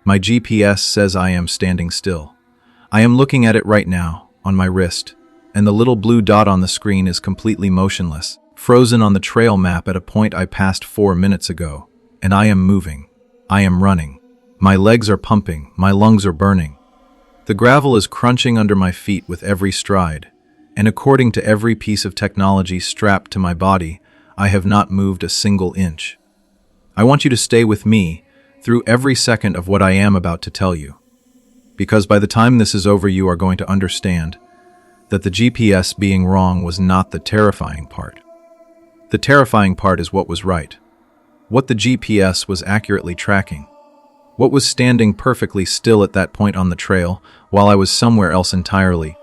My GPS says I am standing still. I am looking at it right now, on my wrist, and the little blue dot on the screen is completely motionless, frozen on the trail map at a point I passed 4 minutes ago. And I am moving. I am running. My legs are pumping, my lungs are burning. The gravel is crunching under my feet with every stride, and according to every piece of technology strapped to my body, I have not moved a single inch. I want you to stay with me through every second of what I am about to tell you, because by the time this is over you are going to understand that the GPS being wrong was not the terrifying part. The terrifying part is what was right, what the GPS was accurately tracking, what was standing perfectly still at that point on the trail while I was somewhere else entirely,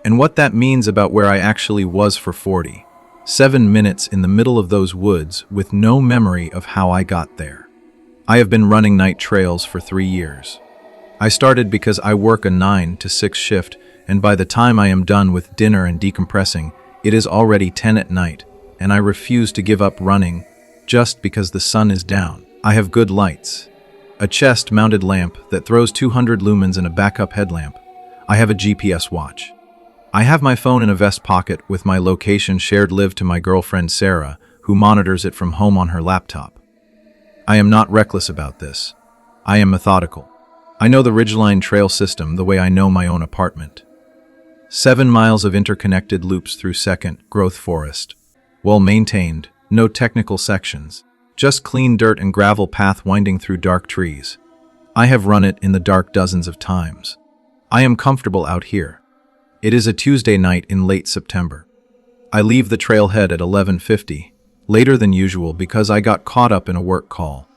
and what that means about where I actually was for 47 minutes in the middle of those woods with no memory of how I got there. I have been running night trails for 3 years. I started because I work a 9 to 6 shift, and by the time I am done with dinner and decompressing, it is already 10 at night, and I refuse to give up running just because the sun is down. I have good lights, a chest-mounted lamp that throws 200 lumens and a backup headlamp. I have a GPS watch. I have my phone in a vest pocket with my location shared live to my girlfriend Sarah, who monitors it from home on her laptop. I am not reckless about this. I am methodical. I know the Ridgeline Trail system the way I know my own apartment. 7 miles of interconnected loops through second growth forest. Well maintained, no technical sections, just clean dirt and gravel path winding through dark trees. I have run it in the dark dozens of times. I am comfortable out here. It is a Tuesday night in late September. I leave the trailhead at 11:50, later than usual because I got caught up in a work call.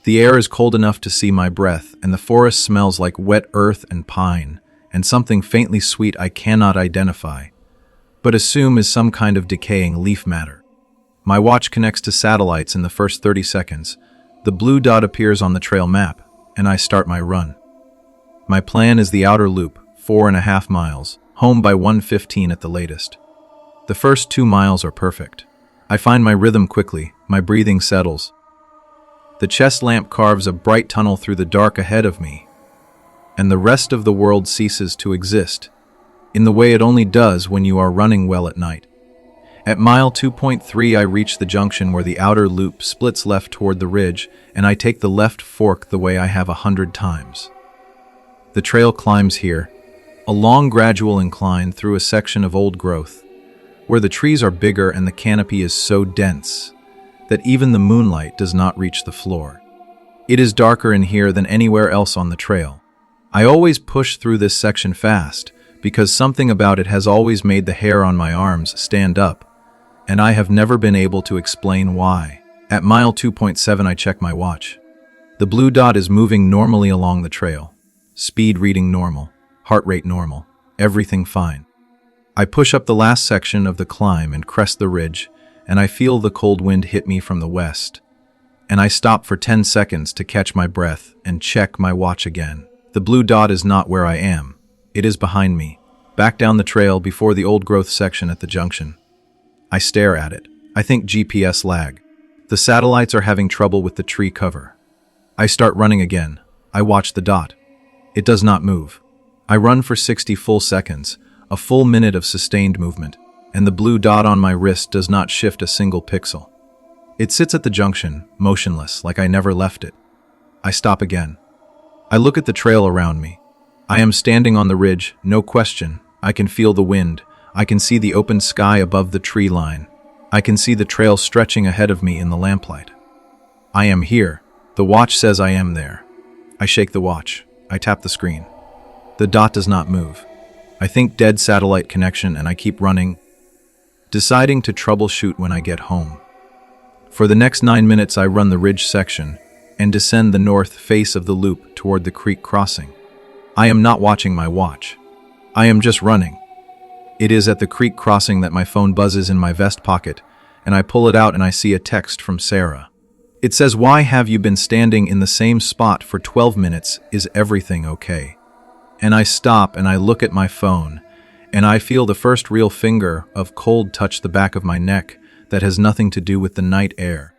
The air is cold enough to see my breath, and the forest smells like wet earth and pine, and something faintly sweet I cannot identify, but assume is some kind of decaying leaf matter. My watch connects to satellites in the first 30 seconds. The blue dot appears on the trail map, and I start my run. My plan is the outer loop, 4.5 miles, home by 1:15 at the latest. The first 2 miles are perfect. I find my rhythm quickly, my breathing settles. The chest lamp carves a bright tunnel through the dark ahead of me, and the rest of the world ceases to exist, in the way it only does when you are running well at night. At mile 2.3 I reach the junction where the outer loop splits left toward the ridge, and I take the left fork the way I have 100 times. The trail climbs here, a long gradual incline through a section of old growth, where the trees are bigger and the canopy is so dense that even the moonlight does not reach the floor. It is darker in here than anywhere else on the trail. I always push through this section fast, because something about it has always made the hair on my arms stand up, and I have never been able to explain why. At mile 2.7 I check my watch. The blue dot is moving normally along the trail. Speed reading normal, heart rate normal, everything fine. I push up the last section of the climb and crest the ridge, and I feel the cold wind hit me from the west. And I stop for 10 seconds to catch my breath and check my watch again. The blue dot is not where I am. It is behind me, back down the trail before the old growth section at the junction. I stare at it. I think GPS lag. The satellites are having trouble with the tree cover. I start running again. I watch the dot. It does not move. I run for 60 full seconds, a full minute of sustained movement, and the blue dot on my wrist does not shift a single pixel. It sits at the junction, motionless, like I never left it. I stop again. I look at the trail around me. I am standing on the ridge, no question. I can feel the wind. I can see the open sky above the tree line. I can see the trail stretching ahead of me in the lamplight. I am here. The watch says I am there. I shake the watch. I tap the screen. The dot does not move. I think dead satellite connection, and I keep running, deciding to troubleshoot when I get home. For the next 9 minutes I run the ridge section and descend the north face of the loop toward the creek crossing. I am not watching my watch. I am just running. It is at the creek crossing that my phone buzzes in my vest pocket, and I pull it out and I see a text from Sarah. It says, "Why have you been standing in the same spot for 12 minutes? Is everything okay?" And I stop and I look at my phone, and I feel the first real finger of cold touch the back of my neck that has nothing to do with the night air,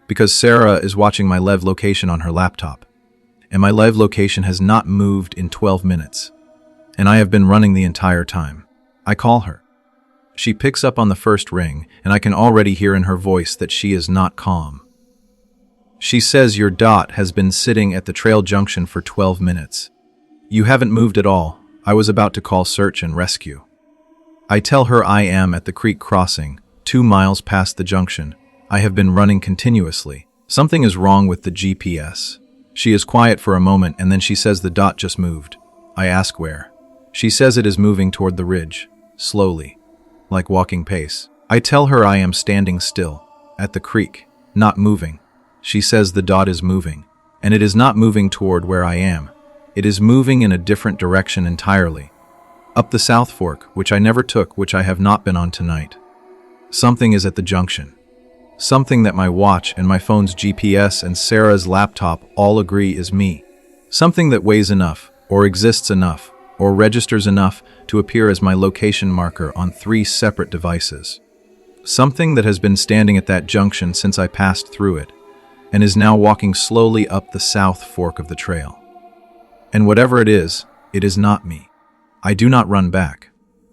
because Sarah is watching my live location on her laptop. and my live location has not moved in 12 minutes. And I have been running the entire time. I call her. She picks up on the first ring, and I can already hear in her voice that she is not calm. She says your dot has been sitting at the trail junction for 12 minutes. You haven't moved at all. I was about to call search and rescue. I tell her I am at the creek crossing, 2 miles past the junction. I have been running continuously. Something is wrong with the GPS. She is quiet for a moment and then she says the dot just moved. I ask where. She says it is moving toward the ridge, slowly, like walking pace. I tell her I am standing still, at the creek, not moving. She says the dot is moving, and it is not moving toward where I am. It is moving in a different direction entirely. Up the South Fork, which I never took, which I have not been on tonight. Something is at the junction. Something that my watch and my phone's GPS and Sarah's laptop all agree is me. Something that weighs enough, or exists enough, or registers enough to appear as my location marker on 3 separate devices. Something that has been standing at that junction since I passed through it, and is now walking slowly up the South Fork of the trail. And whatever it is not me. I do not run back.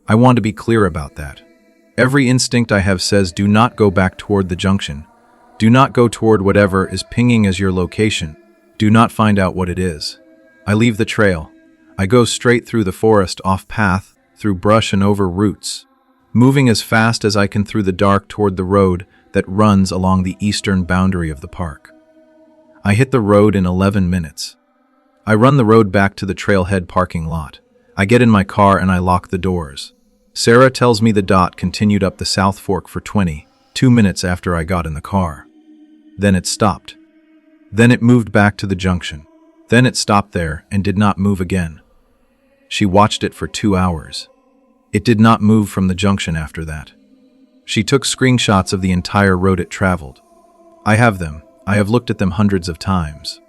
I want to be clear about that. Every instinct I have says do not go back toward the junction. Do not go toward whatever is pinging as your location. Do not find out what it is. I leave the trail. I go straight through the forest, off path, through brush and over roots, moving as fast as I can through the dark toward the road that runs along the eastern boundary of the park. I hit the road in 11 minutes. I run the road back to the trailhead parking lot. I get in my car and I lock the doors. Sarah tells me the dot continued up the South Fork for 22 minutes after I got in the car. Then it stopped. Then it moved back to the junction. Then it stopped there and did not move again. She watched it for 2 hours. It did not move from the junction after that. She took screenshots of the entire road it traveled. I have them. I have looked at them hundreds of times.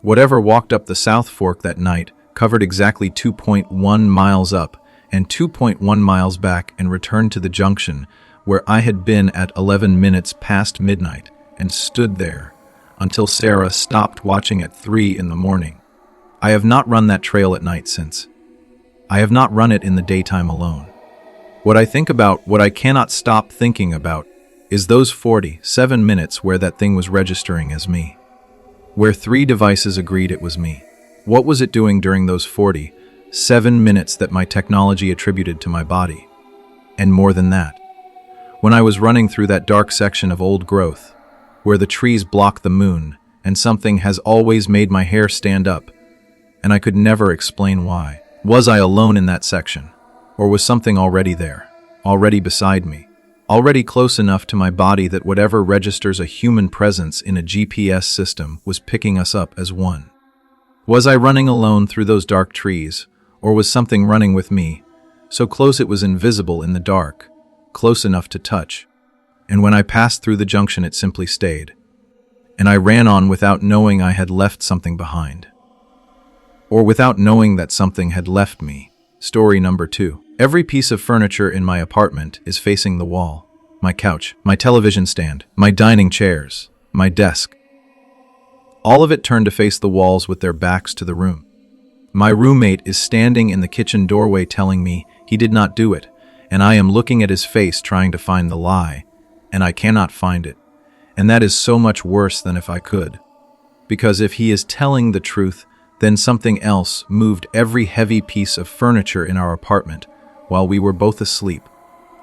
Whatever walked up the South Fork that night covered exactly 2.1 miles up and 2.1 miles back and returned to the junction where I had been at 11 minutes past midnight and stood there until Sarah stopped watching at 3 in the morning. I have not run that trail at night since. I have not run it in the daytime alone. What I think about, what I cannot stop thinking about, is those 47 minutes where that thing was registering as me. Where 3 devices agreed it was me. What was it doing during those 47 minutes that my technology attributed to my body? And more than that, when I was running through that dark section of old growth, where the trees block the moon, and something has always made my hair stand up, and I could never explain why. Was I alone in that section? Or was something already there, already beside me, already close enough to my body that whatever registers a human presence in a GPS system was picking us up as one? Was I running alone through those dark trees, or was something running with me, so close it was invisible in the dark, close enough to touch? And when I passed through the junction it simply stayed, and I ran on without knowing I had left something behind. Or without knowing that something had left me. Story number 2. Every piece of furniture in my apartment is facing the wall. My couch, my television stand, my dining chairs, my desk. All of it turned to face the walls with their backs to the room. My roommate is standing in the kitchen doorway telling me he did not do it, and I am looking at his face trying to find the lie, and I cannot find it. And that is so much worse than if I could. Because if he is telling the truth, then something else moved every heavy piece of furniture in our apartment while we were both asleep,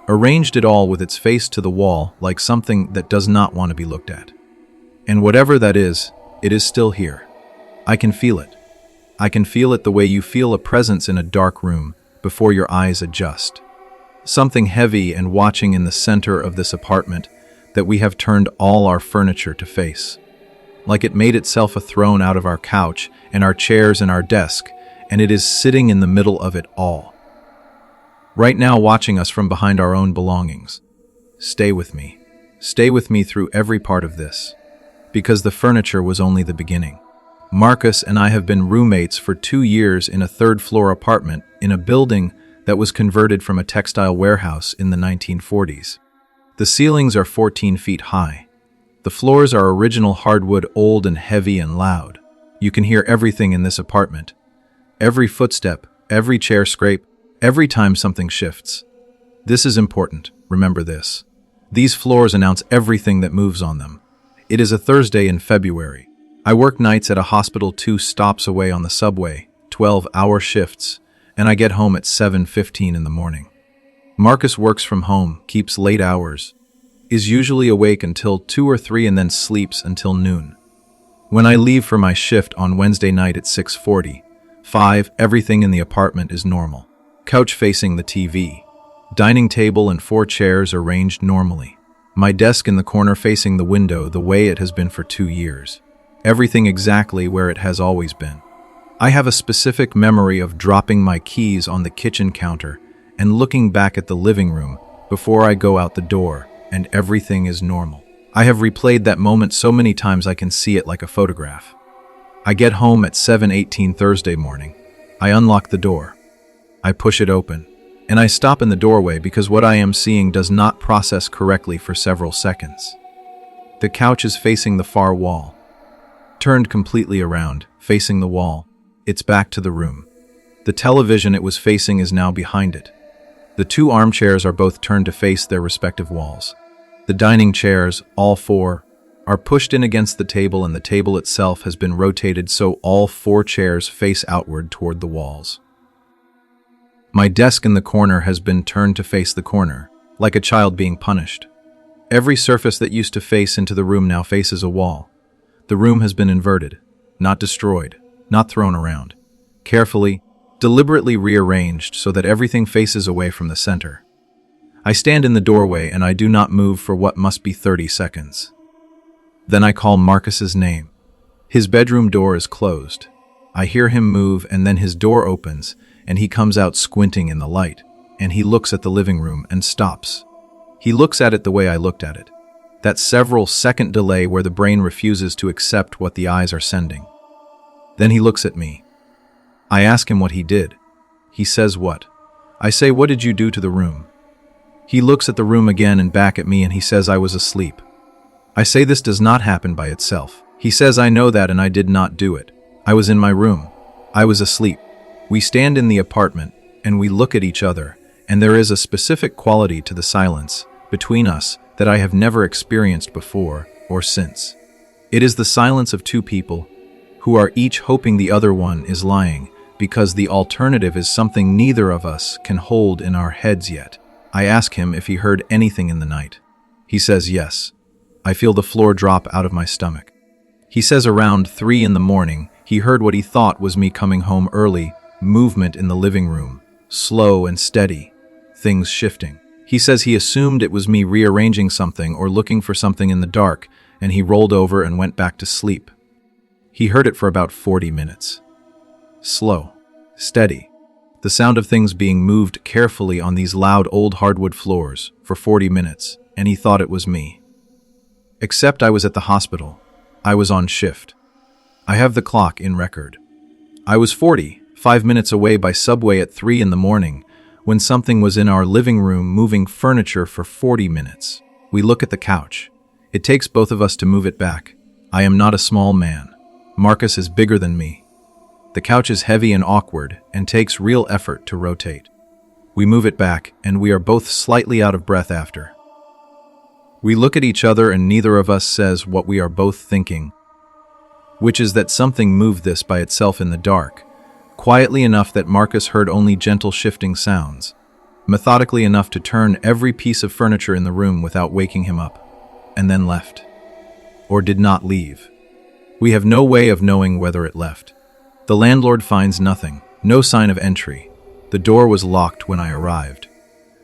arranged it all with its face to the wall like something that does not want to be looked at. And whatever that is, it is still here. I can feel it. I can feel it the way you feel a presence in a dark room before your eyes adjust. Something heavy and watching in the center of this apartment that we have turned all our furniture to face. Like it made itself a throne out of our couch and our chairs and our desk, and it is sitting in the middle of it all. Right now watching us from behind our own belongings. Stay with me. Stay with me through every part of this. Because the furniture was only the beginning. Marcus and I have been roommates for 2 years in a 3rd-floor apartment in a building that was converted from a textile warehouse in the 1940s. The ceilings are 14 feet high. The floors are original hardwood, old and heavy and loud. You can hear everything in this apartment. Every footstep, every chair scrape, every time something shifts. This is important. Remember this. These floors announce everything that moves on them. It is a Thursday in February. I work nights at a hospital 2 stops away on the subway, 12-hour shifts, and I get home at 7:15 in the morning. Marcus works from home, keeps late hours, is usually awake until 2 or 3 and then sleeps until noon. When I leave for my shift on Wednesday night at 6:45, everything in the apartment is normal. Couch facing the TV. Dining table and 4 chairs arranged normally. My desk in the corner facing the window the way it has been for 2 years. Everything exactly where it has always been. I have a specific memory of dropping my keys on the kitchen counter and looking back at the living room before I go out the door, and everything is normal. I have replayed that moment so many times I can see it like a photograph. I get home at 7:18 Thursday morning. I unlock the door. I push it open, and I stop in the doorway because what I am seeing does not process correctly for several seconds. The couch is facing the far wall. Turned completely around, facing the wall. It's back to the room. The television it was facing is now behind it. The 2 armchairs are both turned to face their respective walls. The dining chairs, all 4, are pushed in against the table, and the table itself has been rotated so all 4 chairs face outward toward the walls. My desk in the corner has been turned to face the corner, like a child being punished. Every surface that used to face into the room now faces a wall. The room has been inverted, not destroyed, not thrown around. Carefully, deliberately rearranged so that everything faces away from the center. I stand in the doorway and I do not move for what must be 30 seconds. Then I call Marcus's name. His bedroom door is closed. I hear him move, and then his door opens and he comes out squinting in the light, and he looks at the living room and stops. He looks at it the way I looked at it. That several second delay where the brain refuses to accept what the eyes are sending. Then he looks at me. I ask him what he did. He says what? I say, what did you do to the room? He looks at the room again and back at me, and he says I was asleep. I say this does not happen by itself. He says I know that and I did not do it. I was in my room. I was asleep. We stand in the apartment and we look at each other, and there is a specific quality to the silence between us that I have never experienced before or since. It is the silence of 2 people who are each hoping the other one is lying, because the alternative is something neither of us can hold in our heads yet. I ask him if he heard anything in the night. He says yes. I feel the floor drop out of my stomach. He says around 3 in the morning, he heard what he thought was me coming home early, movement in the living room, slow and steady, things shifting. He says he assumed it was me rearranging something or looking for something in the dark, and he rolled over and went back to sleep. He heard it for about 40 minutes. Slow, steady, the sound of things being moved carefully on these loud old hardwood floors for 40 minutes, and he thought it was me. Except I was at the hospital. I was on shift. I have the clock in record. I was 45 minutes away by subway at 3 in the morning when something was in our living room moving furniture for 40 minutes. We look at the couch. It takes both of us to move it back. I am not a small man. Marcus is bigger than me. The couch is heavy and awkward and takes real effort to rotate. We move it back, and we are both slightly out of breath after. We look at each other and neither of us says what we are both thinking, which is that something moved this by itself in the dark, quietly enough that Marcus heard only gentle shifting sounds, methodically enough to turn every piece of furniture in the room without waking him up, and then left. Or did not leave. We have no way of knowing whether it left. The landlord finds nothing, no sign of entry. The door was locked when I arrived.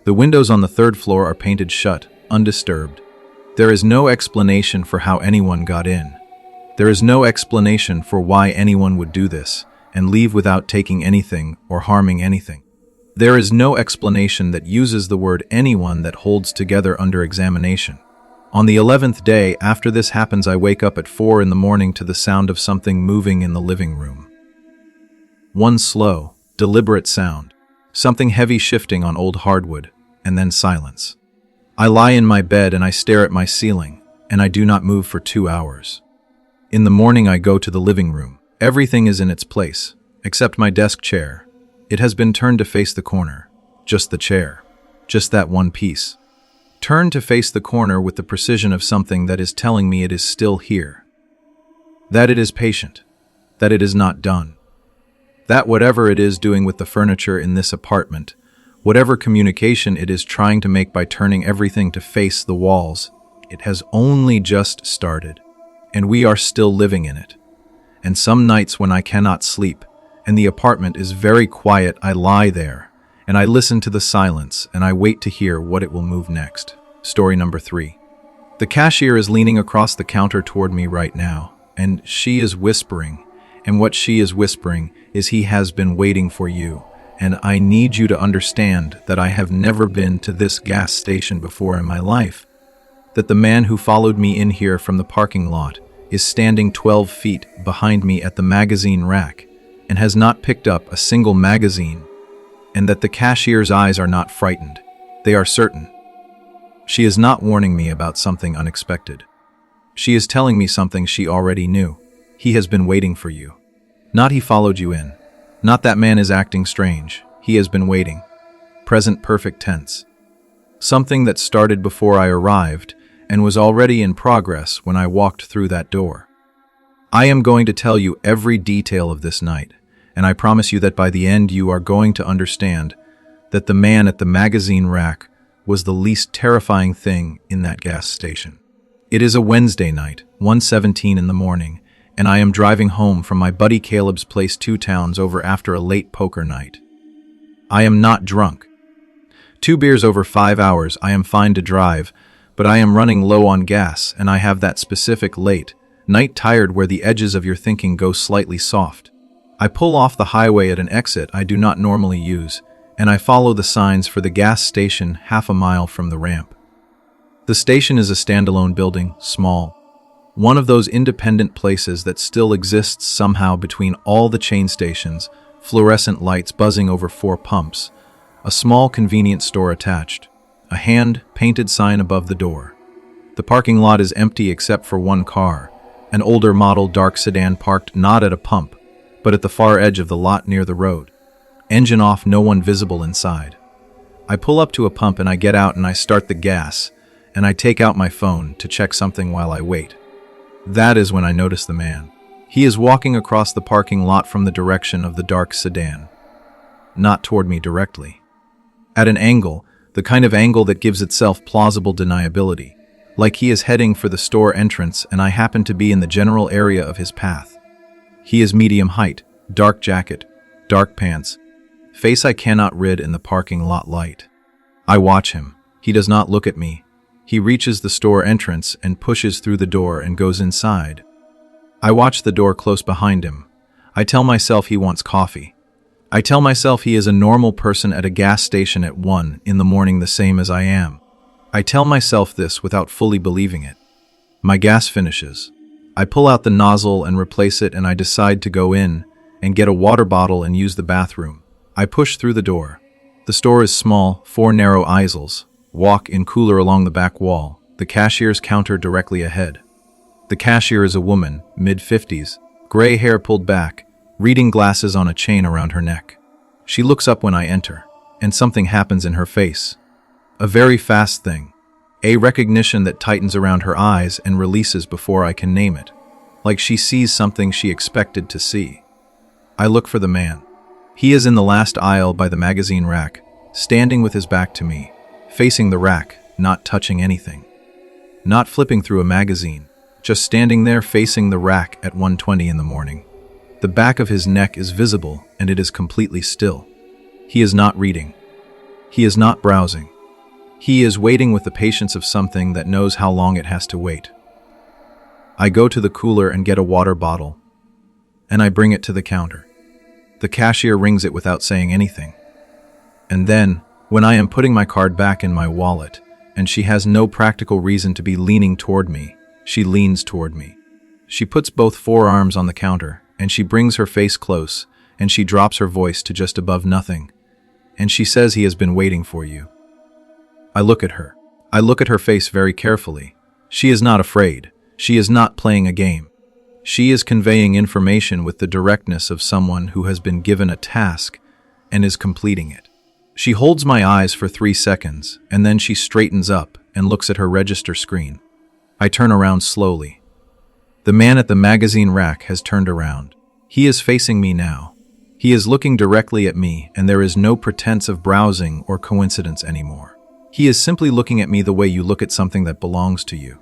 The windows on the 3rd floor are painted shut, undisturbed. There is no explanation for how anyone got in. There is no explanation for why anyone would do this and leave without taking anything or harming anything. There is no explanation that uses the word anyone that holds together under examination. On the 11th day after this happens, I wake up at 4 in the morning to the sound of something moving in the living room. One slow, deliberate sound, something heavy shifting on old hardwood, and then silence. I lie in my bed and I stare at my ceiling, and I do not move for 2 hours. In the morning I go to the living room, Everything is in its place, except my desk chair. It has been turned to face the corner. Just the chair. Just that one piece. Turned to face the corner with the precision of something that is telling me it is still here. That it is patient. That it is not done. That whatever it is doing with the furniture in this apartment, whatever communication it is trying to make by turning everything to face the walls, it has only just started, and we are still living in it. And some nights when I cannot sleep, and the apartment is very quiet, I lie there, and I listen to the silence, and I wait to hear what it will move next. Story number 3. The cashier is leaning across the counter toward me right now, and she is whispering, and what she is whispering is, "He has been waiting for you, and I need you to understand that I have never been to this gas station before in my life, that the man who followed me in here from the parking lot is standing 12 feet behind me at the magazine rack and has not picked up a single magazine, and that the cashier's eyes are not frightened. They are certain. She is not warning me about something unexpected. She is telling me something she already knew. He has been waiting for you. Not he followed you in. Not that man is acting strange. He has been waiting. Present perfect tense. Something that started before I arrived and was already in progress when I walked through that door. I am going to tell you every detail of this night, and I promise you that by the end you are going to understand that the man at the magazine rack was the least terrifying thing in that gas station. It is a Wednesday night, 1:17 in the morning, and I am driving home from my buddy Caleb's place 2 towns over after a late poker night. I am not drunk. 2 beers over 5 hours, I am fine to drive, but I am running low on gas, and I have that specific late night tired where the edges of your thinking go slightly soft. I pull off the highway at an exit I do not normally use, and I follow the signs for the gas station half a mile from the ramp. The station is a standalone building, small. One of those independent places that still exists somehow between all the chain stations, fluorescent lights buzzing over 4 pumps, a small convenience store attached, a hand-painted sign above the door. The parking lot is empty except for 1 car, an older model dark sedan parked not at a pump, but at the far edge of the lot near the road. Engine off, no one visible inside. I pull up to a pump and I get out and I start the gas, and I take out my phone to check something while I wait. That is when I notice the man. He is walking across the parking lot from the direction of the dark sedan. Not toward me directly. At an angle, the kind of angle that gives itself plausible deniability, like he is heading for the store entrance and I happen to be in the general area of his path. He is medium height, dark jacket, dark pants, face I cannot rid in the parking lot light. I watch him. He does not look at me. He reaches the store entrance and pushes through the door and goes inside. I watch the door close behind him. I tell myself he wants coffee. I tell myself he is a normal person at a gas station at 1 in the morning the same as I am. I tell myself this without fully believing it. My gas finishes. I pull out the nozzle and replace it and I decide to go in and get a water bottle and use the bathroom. I push through the door. The store is small, 4 narrow aisles. Walk-in cooler along the back wall. The cashier's counter directly ahead. The cashier is a woman, mid-50s, gray hair pulled back, reading glasses on a chain around her neck. She looks up when I enter, and something happens in her face. A very fast thing. A recognition that tightens around her eyes and releases before I can name it, like she sees something she expected to see. I look for the man. He is in the last aisle by the magazine rack, standing with his back to me, facing the rack, not touching anything. Not flipping through a magazine, just standing there facing the rack at 1:20 in the morning. The back of his neck is visible and it is completely still. He is not reading. He is not browsing. He is waiting with the patience of something that knows how long it has to wait. I go to the cooler and get a water bottle, and I bring it to the counter. The cashier rings it without saying anything. And then, when I am putting my card back in my wallet, and she has no practical reason to be leaning toward me, she leans toward me. She puts both forearms on the counter, and she brings her face close, and she drops her voice to just above nothing, and she says, "He has been waiting for you." I look at her. I look at her face very carefully. She is not afraid. She is not playing a game. She is conveying information with the directness of someone who has been given a task and is completing it. She holds my eyes for 3 seconds, and then she straightens up and looks at her register screen. I turn around slowly. The man at the magazine rack has turned around. He is facing me now. He is looking directly at me, and there is no pretense of browsing or coincidence anymore. He is simply looking at me the way you look at something that belongs to you.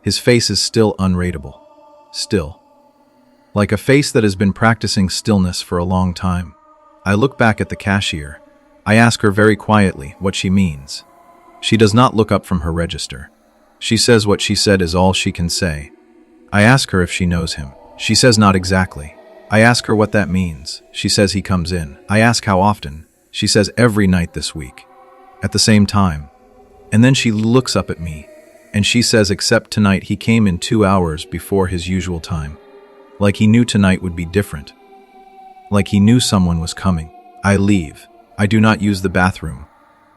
His face is still unreadable. Still. Like a face that has been practicing stillness for a long time. I look back at the cashier. I ask her very quietly what she means. She does not look up from her register. She says what she said is all she can say. I ask her if she knows him. She says not exactly. I ask her what that means. She says he comes in. I ask how often. She says every night this week. At the same time. And then she looks up at me, and she says except tonight he came in 2 hours before his usual time. Like he knew tonight would be different. Like he knew someone was coming. I leave. I do not use the bathroom.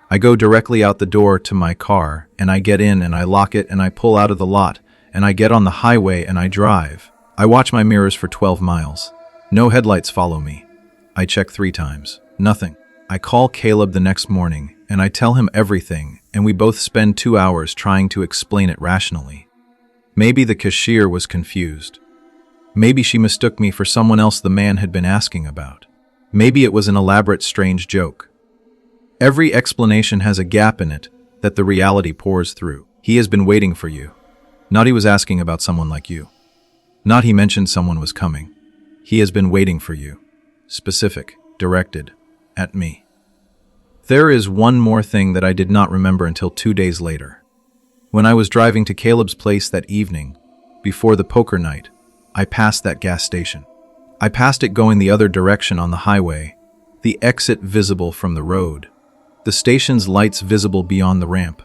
I go directly out the door to my car, and I get in and I lock it and I pull out of the lot, and I get on the highway and I drive. I watch my mirrors for 12 miles. No headlights follow me. I check 3 times. Nothing. I call Caleb the next morning, and I tell him everything, and we both spend 2 hours trying to explain it rationally. Maybe the cashier was confused. Maybe she mistook me for someone else the man had been asking about. Maybe it was an elaborate, strange joke. Every explanation has a gap in it that the reality pours through. He has been waiting for you. Not he was asking about someone like you. Not he mentioned someone was coming. He has been waiting for you. Specific, directed, at me. There is one more thing that I did not remember until 2 days later. When I was driving to Caleb's place that evening, before the poker night, I passed that gas station. I passed it going the other direction on the highway, the exit visible from the road, the station's lights visible beyond the ramp.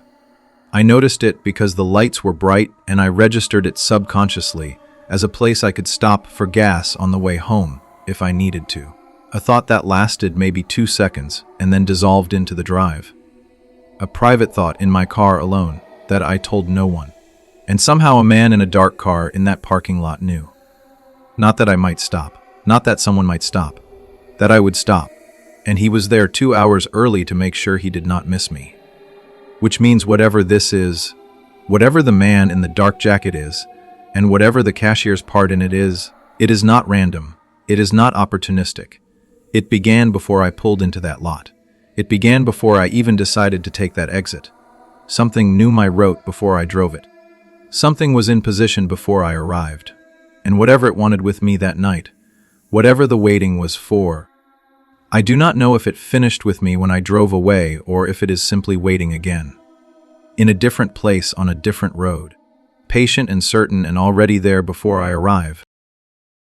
I noticed it because the lights were bright, and I registered it subconsciously as a place I could stop for gas on the way home if I needed to. A thought that lasted maybe 2 seconds and then dissolved into the drive. A private thought in my car alone that I told no one. And somehow a man in a dark car in that parking lot knew. Not that I might stop. Not that someone might stop. That I would stop. And he was there 2 hours early to make sure he did not miss me. Which means whatever this is, whatever the man in the dark jacket is, and whatever the cashier's part in it is not random. It is not opportunistic. It began before I pulled into that lot. It began before I even decided to take that exit. Something knew my route before I drove it. Something was in position before I arrived. And whatever it wanted with me that night, whatever the waiting was for, I do not know if it finished with me when I drove away or if it is simply waiting again. In a different place on a different road. Patient and certain and already there before I arrive.